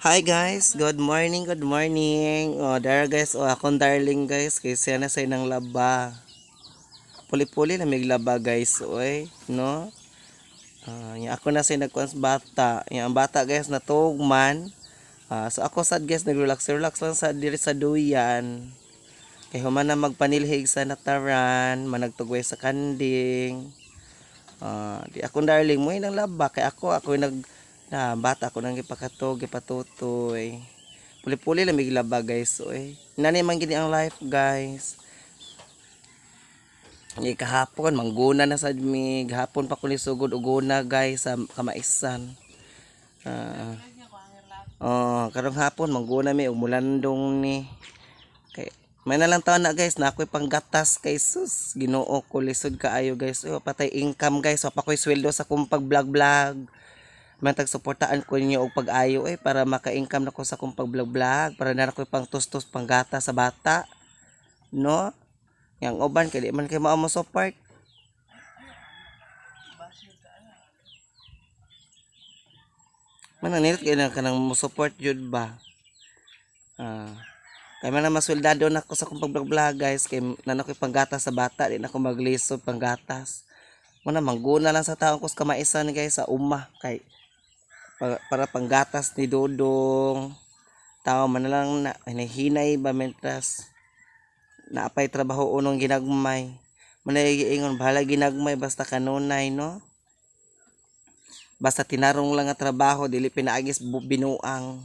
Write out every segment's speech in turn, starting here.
Hi guys, good morning, good morning. Oh, there guys, oh akong darling guys, kay siya na sa inang laba. Puli-puli na may laba guys, oy, no? Yung ako na sa nagkuans bata. Yung ang bata guys na tugman. So ako sad guys nag-relax lang sa diri sa duyan. Kay human na magpanilhig sa nataran, managtugway sa kanding. Di akong darling mo nang laba kay ako nag na bata ako nang gipakatog, gipatutoy. Puli-puli lang may laba guys. Oy. Nani man gini ang life guys. Ni kahapon mangguna na sad mi, gahapon pa ko ni sugod uguna guys sa kamaisan. Ah. Karong hapon mangguna mi ug mulandong ni. Kay may na lang taon na guys na ako'y panggatas kay sus. Ginoo ko lisod kaayo guys. Oh, patay income guys. So pa ko'y sweldo sa kung pag-vlog. Matag suportaan ko ninyo og pag-ayo para maka-income na ko sa kung pag-vlog para na ko pang tustos panggata sa bata, no? Yang uban kay di man kay mao mo support. Man nilit kay na kanang mo support jud ba? Kay man na masweldado na ko sa kung pag-vlog guys kay nana ko panggata sa bata di na ko maglisod panggatas. Muna mangguna lang sa taong kus kamaisan guys sa uma kay para panggatas ni Dodong. Tao man na lang na hinahinay ba mentras naapay trabaho unong ginagmay. Manay bahala ginagmay basta kanunay no. Basta tinarong lang nga trabaho dili pinaagis binuang.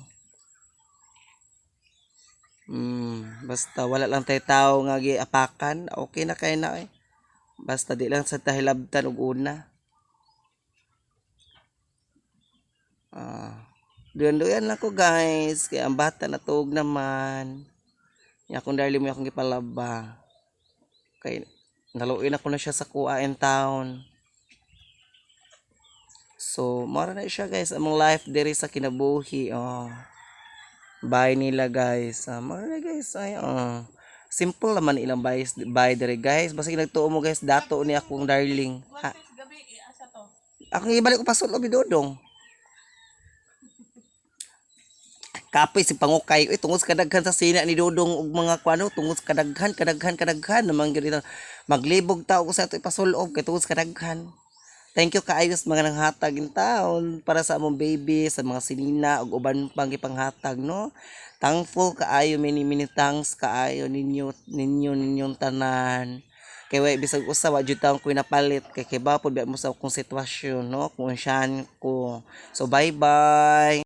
Basta wala lang tay tao nga giapakan, okay na kay na. Basta di lang sa tahilabtan og una. Duyan-duyan lang ko guys, kaya ang bata natuog naman. Nya akong darling mo akong gipalaba. Kay naluin ako na siya sa kuha in town. So, mara na siya guys, among life diri sa kinabuhi. Bye nila guys. Mara na guys, ay simple naman ilang bye diri guys. Basta nagtuo mo guys, dato ni akong darling. Ha? Akong ibalik ko pasol obi dodong. Kapay si pangukay tungod sa kadaghan sa sina ni Dodong ug mga kuano tungod sa kadaghan naman gid maglibog ta og sa ato ipasulob kay tungod sa kadaghan. Thank you kaayo sa mga nanghatag in taon para sa among baby, sa mga sinina ug uban pang gipanghatag no. Thankful kaayo mini thanks kaayo ninyong tanan. Kay way bisag usa wa jud taon ko napalit kay ba pud mo sa akong sitwasyon no kung saan ko. So bye bye.